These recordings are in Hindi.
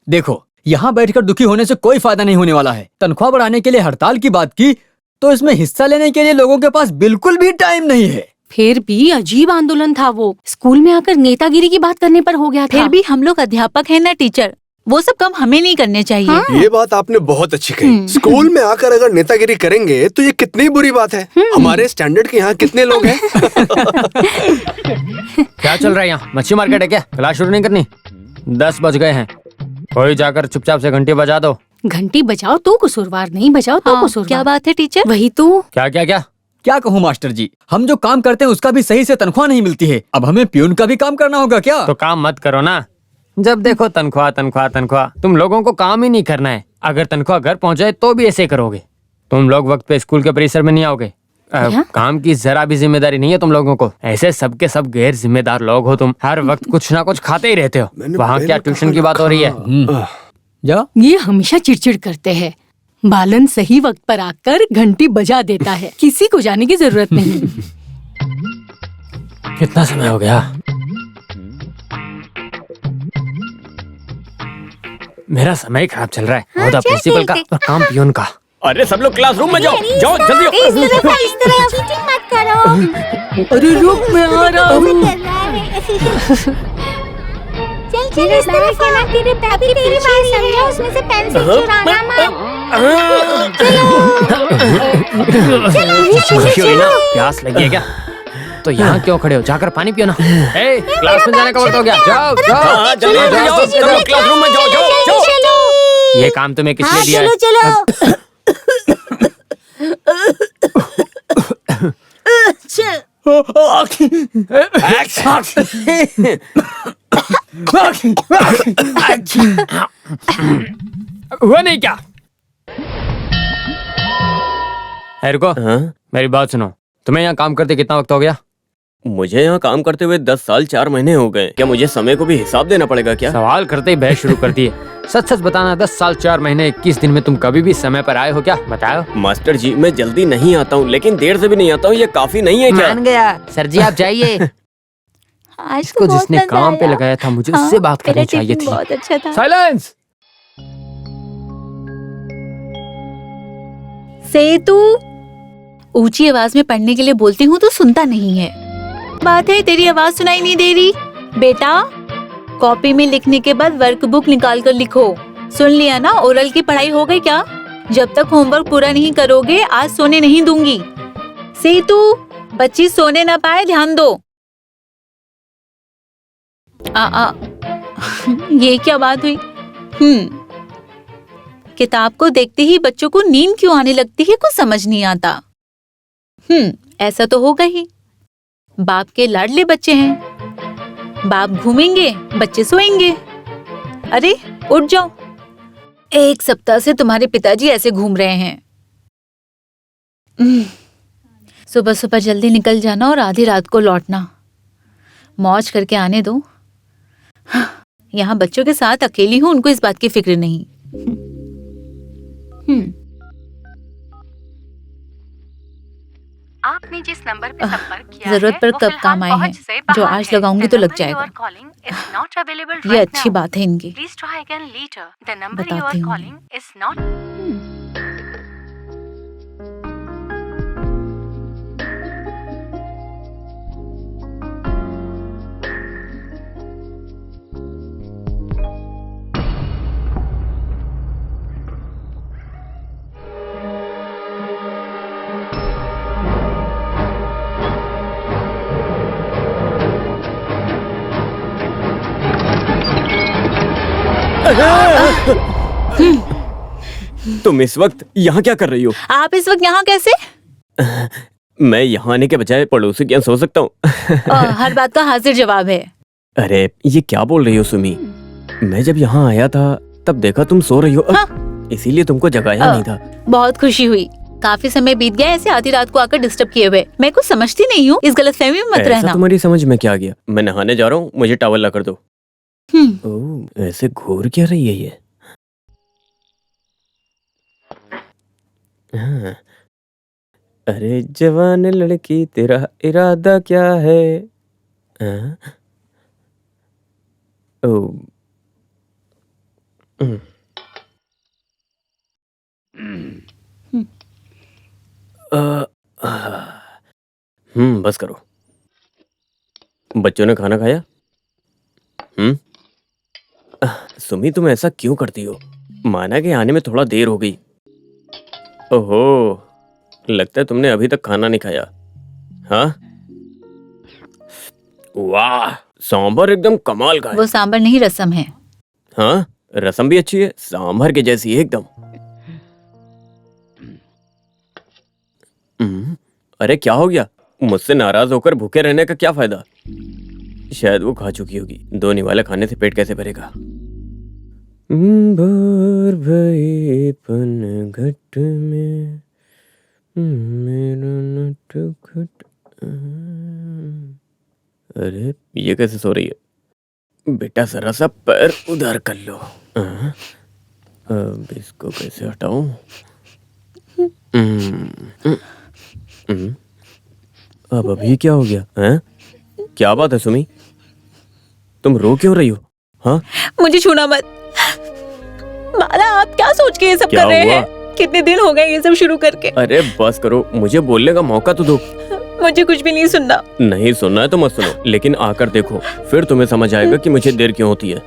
देखो, यहाँ बैठकर दुखी होने से कोई फायदा नहीं होने वाला है। तनख्वाह बढ़ाने के लिए हड़ताल की बात की तो इसमें हिस्सा लेने के लिए लोगों के पास बिल्कुल भी टाइम नहीं है। फिर भी अजीब आंदोलन था वो। स्कूल में आकर नेतागिरी की बात करने पर हो गया था। फिर भी हम लोग अध्यापक हैं ना टीचर, वो सब काम हमें नहीं करने चाहिए। हाँ। ये बात आपने बहुत अच्छी कही। स्कूल में आकर अगर नेतागिरी करेंगे तो ये कितनी बुरी बात है। हमारे स्टैंडर्ड के यहाँ कितने लोग हैं? क्या चल रहा है यहाँ? मच्छी मार्केट है क्या? क्लास शुरू नहीं करनी? 10 बज गए हैं। कोई जाकर चुपचाप से घंटी बजा दो। घंटी बजाओ तो कसूरवार, नहीं बजाओ तो कसूरवार। क्या बात है टीचर? वही तो। क्या क्या क्या क्या कहूँ मास्टर जी, हम जो काम करते हैं उसका भी सही से तनख्वाह नहीं मिलती है। अब हमें प्यून का भी काम करना होगा क्या? तो काम मत करो ना। जब देखो तनख्वाह तनख्वाह तनख्वाह। तुम लोगों को काम ही नहीं करना है। अगर तनख्वाह घर पहुंच जाए तो भी ऐसे करोगे। तुम लोग वक्त पे स्कूल के परिसर में नहीं आओगे। काम की जरा भी जिम्मेदारी नहीं है तुम लोगों को। ऐसे सबके सब गैर जिम्मेदार लोग हो तुम। हर वक्त कुछ ना कुछ खाते ही रहते हो। वहाँ क्या ट्यूशन की बात हो रही है? जा। ये हमेशा चिड़चिड़ करते हैं। बालन सही वक्त पर आकर घंटी बजा देता है, किसी को जाने की जरूरत नहीं। कितना समय हो गया? मेरा समय खराब चल रहा है। होता प्रिंसिपल का और काम पियून का। अरे सब लोग क्लासरूम में जाओ, जाओ जल्दी। इस तरह चीटिंग मत करो। अरे रुक, मैं आ रहा हूँ। चल चल इस तरफ आ। तेरे अभी तेरी बारी समझा, उसमें से पेंसिल चुराना मत। चलो प्यास लगी है क्या? तो यहाँ क्यों खड़े हो? जाकर पानी पियो ना। ए, क्लास में जाने का वक्त हो गया। जाओ जाओ जल्दी जाओ, सब लोग क्लासरूम में जाओ जाओ जाओ। ये काम तुम्हें किसने दिया है? चलो हुआ नहीं क्या? रुको, मेरी बात सुनो। तुम्हें यहाँ काम करते कितना वक्त हो गया? मुझे यहाँ काम करते हुए 10 साल 4 महीने हो गए। क्या मुझे समय को भी हिसाब देना पड़ेगा क्या? सवाल करते ही बहस शुरू कर दी है। सच सच बताना, 10 साल 4 महीने 21 दिन में तुम कभी भी समय पर आए हो क्या? बताओ। मास्टर जी, मैं जल्दी नहीं आता हूँ, लेकिन देर से भी नहीं आता हूँ। ये काफी नहीं है क्या? मान गया सर जी, आप जाइए। इसको जिसने काम पे लगाया था, मुझे उससे बात करनी चाहिए थी। बहुत अच्छा था। साइलेंस। सेतु, ऊंची आवाज में पढ़ने के लिए बोलती हूँ तो सुनता नहीं है। बात है तेरी आवाज सुनाई नहीं दे रही। बेटा, कॉपी में लिखने के बाद वर्कबुक निकाल कर लिखो। सुन लिया ना? ओरल की पढ़ाई हो गई क्या? जब तक होमवर्क पूरा नहीं करोगे आज सोने नहीं दूंगी। सेतु, बच्ची सोने ना पाए, ध्यान दो। ये क्या बात हुई? किताब को देखते ही बच्चों को नींद क्यों आने लगती है, कुछ समझ नहीं आता। ऐसा तो होगा ही। बाप के लाडले बच्चे हैं। बाप घूमेंगे, बच्चे सोएंगे। अरे उठ जाओ। 1 सप्ताह से तुम्हारे पिताजी ऐसे घूम रहे हैं। सुबह सुबह जल्दी निकल जाना और आधी रात को लौटना। मौज करके आने दो। यहाँ बच्चों के साथ अकेली हूँ, उनको इस बात की फिक्र नहीं। आपने जिस नंबर पे संपर्क किया जरूरत पर कब काम आए हैं, जो आज लगाऊंगी तो लग जाएगा। ये अच्छी बात है इनकी। बताती हूँ। तुम इस वक्त यहाँ क्या कर रही हो? आप इस वक्त यहाँ कैसे? मैं यहाँ आने के बजाय पड़ोसी के यहाँ सो सकता हूँ। हर बात का हाजिर जवाब है। अरे ये क्या बोल रही हो सुमी? मैं जब यहाँ आया था तब देखा तुम सो रही हो। इसीलिए तुमको जगाया नहीं था। बहुत खुशी हुई। काफी समय बीत गया ऐसे आधी रात को आकर डिस्टर्ब किए हुए। मैं कुछ समझती नहीं हूँ, इस गलतफहमी में मत रहना। तुम्हारी समझ में क्या गया? मैं नहाने जा रहा हूँ, मुझे टॉवल ला कर दो। ओह, ऐसे घूर क्या रही है ये? हाँ। अरे जवान लड़की, तेरा इरादा क्या है? ओह, बस करो। बच्चों ने खाना खाया? सुमी, तुम ऐसा क्यों करती हो? माना कि आने में थोड़ा देर हो गई। ओहो, लगता है तुमने अभी तक खाना नहीं खाया। हाँ, वाह, सांभर एकदम कमाल का है। वो सांबर नहीं, रसम है। हाँ, रसम भी अच्छी है, सांभर के जैसी है एकदम। अरे क्या हो गया? मुझसे नाराज होकर भूखे रहने का क्या फायदा? शायद वो खा चुकी होगी। 2 निवाले खाने से पेट कैसे भरेगा? भोर भई पनघट में मेरा नटखट। अरे ये कैसे सो रही है? बेटा जरा सा पैर उधर कर लो। अब इसको कैसे हटाऊं? अब अभी क्या हो गया? हैं? क्या बात है सुमी? तुम रो क्यों रही हो? हाँ, मुझे छूना मत। बाला, आप क्या सोच के ये सब क्या कर रहे हुआ? हैं? कितने दिन हो गए ये सब शुरू करके। अरे बस करो, मुझे बोलने का मौका तो दो। मुझे कुछ भी नहीं सुनना। नहीं सुनना है तो मत सुनो, लेकिन आकर देखो, फिर तुम्हें समझ आएगा कि मुझे देर क्यों होती है।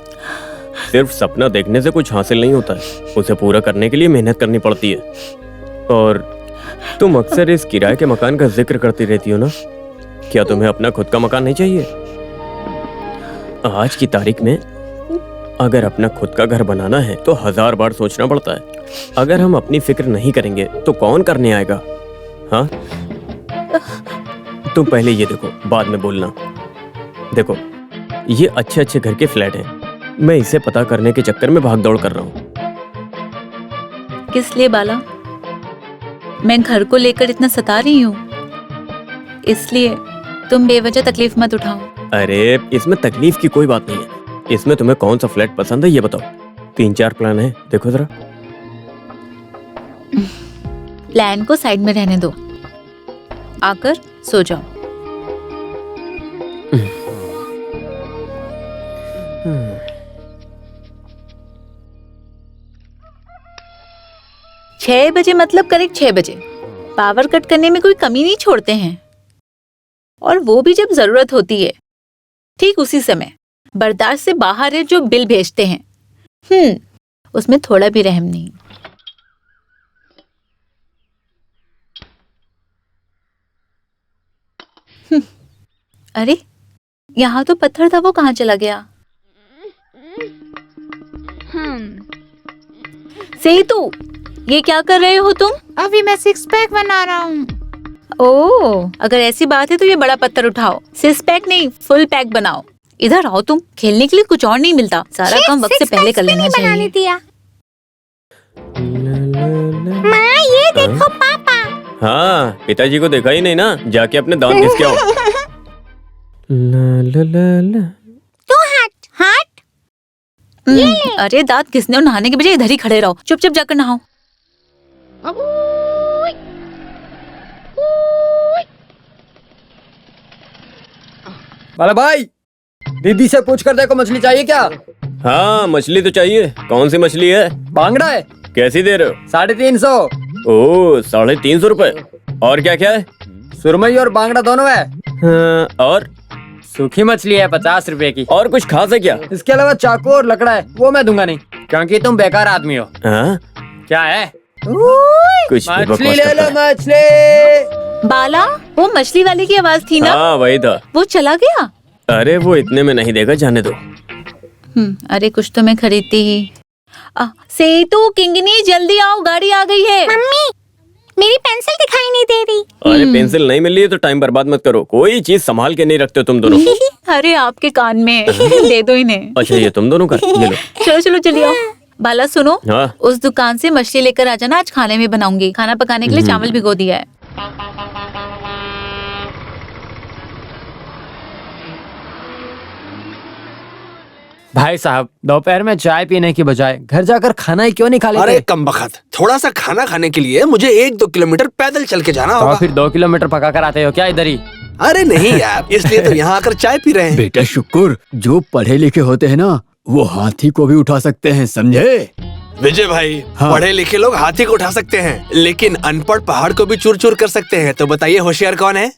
सिर्फ सपना देखने से कुछ हासिल नहीं होता है, उसे पूरा करने के लिए मेहनत करनी पड़ती है। और तुम अक्सर इस किराए के मकान का जिक्र करती रहती हो ना, क्या तुम्हें अपना खुद का मकान नहीं चाहिए? आज की तारीख में अगर अपना खुद का घर बनाना है तो 1000 बार सोचना पड़ता है। अगर हम अपनी फिक्र नहीं करेंगे तो कौन करने आएगा? हाँ, तुम पहले ये देखो, बाद में बोलना। देखो, ये अच्छे अच्छे घर के फ्लैट हैं। मैं इसे पता करने के चक्कर में भाग दौड़ कर रहा हूँ। किस लिए बाला? मैं घर को लेकर इतना सता रही हूँ, इसलिए तुम बेवजह तकलीफ मत उठाओ। अरे इसमें तकलीफ की कोई बात नहीं है। इसमें तुम्हें कौन सा फ्लैट पसंद है ये बताओ। 3-4 प्लान है, देखो जरा। प्लान को साइड में रहने दो, आकर सो जाओ। छह बजे मतलब करेक्ट 6 बजे। पावर कट करने में कोई कमी नहीं छोड़ते हैं, और वो भी जब जरूरत होती है। ठीक उसी समय बर्दाश्त से बाहर है जो बिल भेजते हैं। उसमें थोड़ा भी रहम नहीं। अरे यहाँ तो पत्थर था, वो कहाँ चला गया? सेतु, ये क्या कर रहे हो तुम? अभी मैं 6 पैक बना रहा हूँ। ओह, अगर ऐसी बात है तो ये बड़ा पत्थर उठाओ। 6 पैक नहीं, फुल पैक बनाओ। इधर आओ, तुम खेलने के लिए कुछ और नहीं मिलता। सारा काम वक्त से पहले कर लेना चाहिए। दिया। माँ, ये देखो पापा। हाँ, पिताजी को देखा ही नहीं ना, जाके अपने दांत घिस के आओ। तू हट हट। अरे दांत घिसने और नहाने के बजाय इधर ही खड़े रहो। चुपचाप जाकर नहाओ। बाला भाई, दीदी से पूछ कर देखो मछली चाहिए क्या? हाँ, मछली तो चाहिए। कौन सी मछली है? बांगड़ा है। कैसी दे रहे हो? 350। ओह, 350 रुपए। और क्या क्या है? सुरमई और बांगड़ा दोनों है। हाँ, और सूखी मछली है 50 रुपए की। और कुछ खास है क्या? इसके अलावा चाकू और लकड़ा है, वो मैं दूंगा नहीं। क्योंकि तुम बेकार आदमी हो। हाँ, क्या है? कुछ भी मछली बकवास ले करता लो, है। मछली। बाला, वो मछली वाले की आवाज थी ना? हाँ, वही था। वो चला गया? अरे वो इतने में नहीं देगा, जाने दो। अरे कुछ तो मैं खरीदती ही। सेतु, किंगनी, जल्दी आओ, गाड़ी आ गई है। मम्मी, मेरी पेंसिल दिखाई नहीं दे रही। अरे पेंसिल नहीं मिल रही है तो टाइम बर्बाद मत करो। कोई चीज संभाल के नहीं रखते हो तुम दोनों। अरे आपके कान में दे दो इन्हें। अच्छा, ये तुम दोनों का, ये लो। चलो चलो जल्दी आओ। बाला सुनो, हाँ, उस दुकान से मछली लेकर आ जाना, आज खाने में बनाऊंगी। खाना पकाने के लिए चावल भिगो दिया है। भाई साहब, दोपहर में चाय पीने की बजाय घर जाकर खाना ही क्यों नहीं खा लेते? अरे कमबख्त, थोड़ा सा खाना खाने के लिए मुझे 1-2 किलोमीटर पैदल चल के जाना तो होगा। फिर 2 किलोमीटर पका कर आते हो क्या इधर ही? अरे नहीं यार, इसलिए तो यहाँ आकर चाय पी रहे हैं। बेटा शुक्र, जो पढ़े लिखे होते हैं ना वो हाथी को भी उठा सकते हैं, समझे? विजय भाई, हाँ। पढ़े लिखे लोग हाथी को उठा सकते हैं, लेकिन अनपढ़ पहाड़ को भी चूर चूर कर सकते हैं। तो बताइए होशियार कौन है?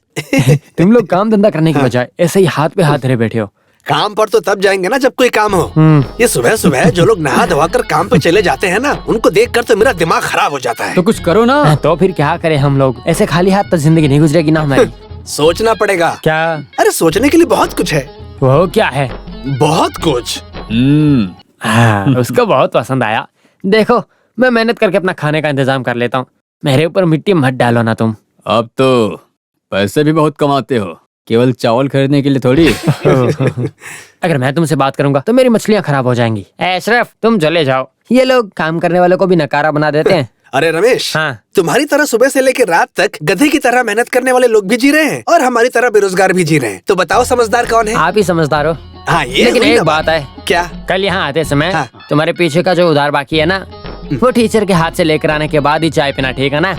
तुम लोग काम धंधा करने की बजाय ऐसे ही हाथ पे हाथ धरे बैठे हो। काम पर तो तब जाएंगे ना जब कोई काम हो। ये सुबह सुबह जो लोग नहा धोवा कर काम पे चले जाते हैं ना, उनको देखकर तो मेरा दिमाग खराब हो जाता है। तो कुछ करो ना। तो फिर क्या करें हम लोग? ऐसे खाली हाथ तो जिंदगी नहीं गुजरेगी ना हमारी। सोचना पड़ेगा। क्या? अरे सोचने के लिए बहुत कुछ है, वो क्या है? बहुत कुछ। हाँ, उसको बहुत पसंद आया। देखो, मैं मेहनत करके अपना खाने का इंतजाम कर लेता हूँ, मेरे ऊपर मिट्टी मत डालो ना तुम। अब तो पैसे भी बहुत कमाते हो, केवल चावल खरीदने के लिए थोड़ी। अगर मैं तुमसे बात करूंगा तो मेरी मछलियाँ खराब हो जाएंगी। अशरफ, तुम चले जाओ, ये लोग काम करने वालों को भी नकारा बना देते हैं। अरे रमेश, हाँ। तुम्हारी तरह सुबह से लेकर रात तक गधे की तरह मेहनत करने वाले लोग भी जी रहे हैं और हमारी तरह बेरोजगार भी जी रहे हैं। तो बताओ समझदार कौन है? आप ही समझदार हो। हाँ, ये लेकिन हुई एक ना बात है, क्या? कल यहाँ आते समय हाँ। तुम्हारे पीछे का जो उधार बाकी है ना, वो टीचर के हाथ से लेकर आने के बाद ही चाय पीना, ठीक है ना?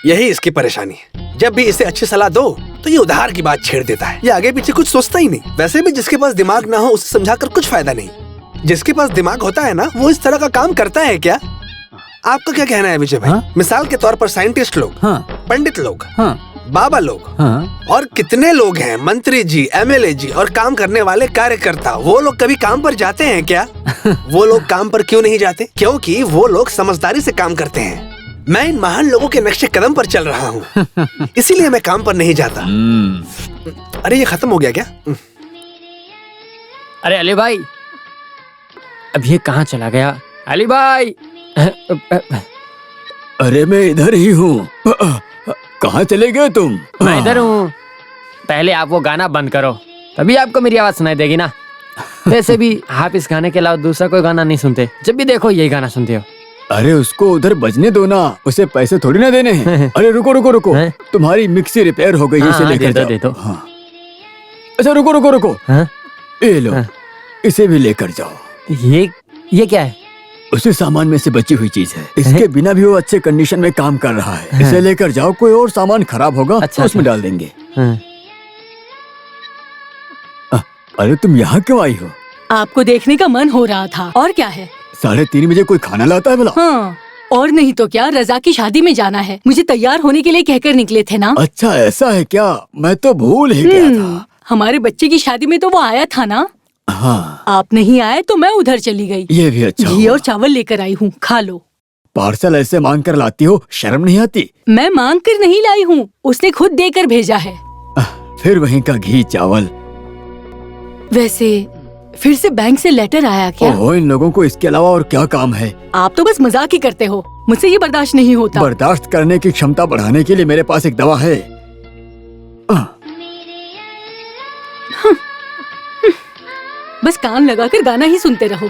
यही इसकी परेशानी है। जब भी इसे अच्छी सलाह दो तो ये उधार की बात छेड़ देता है। ये आगे पीछे कुछ सोचता ही नहीं। वैसे भी जिसके पास दिमाग ना हो उसे समझाकर कुछ फायदा नहीं। जिसके पास दिमाग होता है ना, वो इस तरह का काम करता है क्या? आपका क्या कहना है विजय भाई? हाँ? मिसाल के तौर पर साइंटिस्ट लोग, हाँ पंडित लोग, हाँ बाबा लोग, हाँ। और कितने लोग हैं, मंत्री जी, एमएलए जी और काम करने वाले कार्यकर्ता, वो लोग कभी काम पर जाते हैं क्या? वो लोग काम पर क्यों नहीं जाते? क्योंकि वो लोग समझदारी से काम करते हैं। मैं इन महान लोगों के नक्शे कदम पर चल रहा हूँ, इसीलिए मैं काम पर नहीं जाता। अरे ये खत्म हो गया क्या? अरे अली भाई, अब ये कहाँ चला गया? अली भाई! अरे मैं इधर ही हूँ। कहाँ चले गए तुम? मैं इधर हूँ। पहले आप वो गाना बंद करो, तभी आपको मेरी आवाज सुनाई देगी ना। वैसे भी आप इस गाने के अलावा दूसरा कोई गाना नहीं सुनते, जब भी देखो यही गाना सुनते हो। अरे उसको उधर बजने दो ना, उसे पैसे थोड़ी ना देने हैं। अरे रुको रुको रुको, हैं? तुम्हारी मिक्सी रिपेयर हो गई है, इसे हाँ, लेकर दे दो, जाओ। दे दो। हाँ। अच्छा रुको रुको रुको, हाँ? ये लो, हाँ। इसे भी लेकर जाओ। ये क्या है? उसी सामान में से बची हुई चीज है, इसके बिना भी वो अच्छे कंडीशन में काम कर रहा है। इसे लेकर जाओ, कोई और सामान खराब होगा अच्छा, तो उसमें डाल देंगे। हाँ। अरे तुम यहाँ क्यों आई हो? आपको देखने का मन हो रहा था, और क्या है? 3:30 बजे कोई खाना लाता है भला? हाँ, और नहीं तो क्या, रजा की शादी में जाना है, मुझे तैयार होने के लिए कहकर निकले थे ना। अच्छा ऐसा है क्या? मैं तो भूल ही गया था। हमारे बच्चे की शादी में तो वो आया था ना। हाँ, आप नहीं आए तो मैं उधर चली गई। ये भी अच्छा घी हुआ। और चावल लेकर आई हूँ, खा लो। पार्सल ऐसे मांग कर लाती हो, शर्म नहीं आती? मैं मांग कर नहीं लाई हूँ, उसने खुद देकर भेजा है। फिर वहीं का घी चावल। वैसे फिर से बैंक से लेटर आया क्या? ओहो, इन लोगों को इसके अलावा और क्या काम है? आप तो बस मजाक ही करते हो, मुझसे ये बर्दाश्त नहीं होता। बर्दाश्त करने की क्षमता बढ़ाने के लिए मेरे पास एक दवा है। बस कान लगाकर गाना ही सुनते रहो।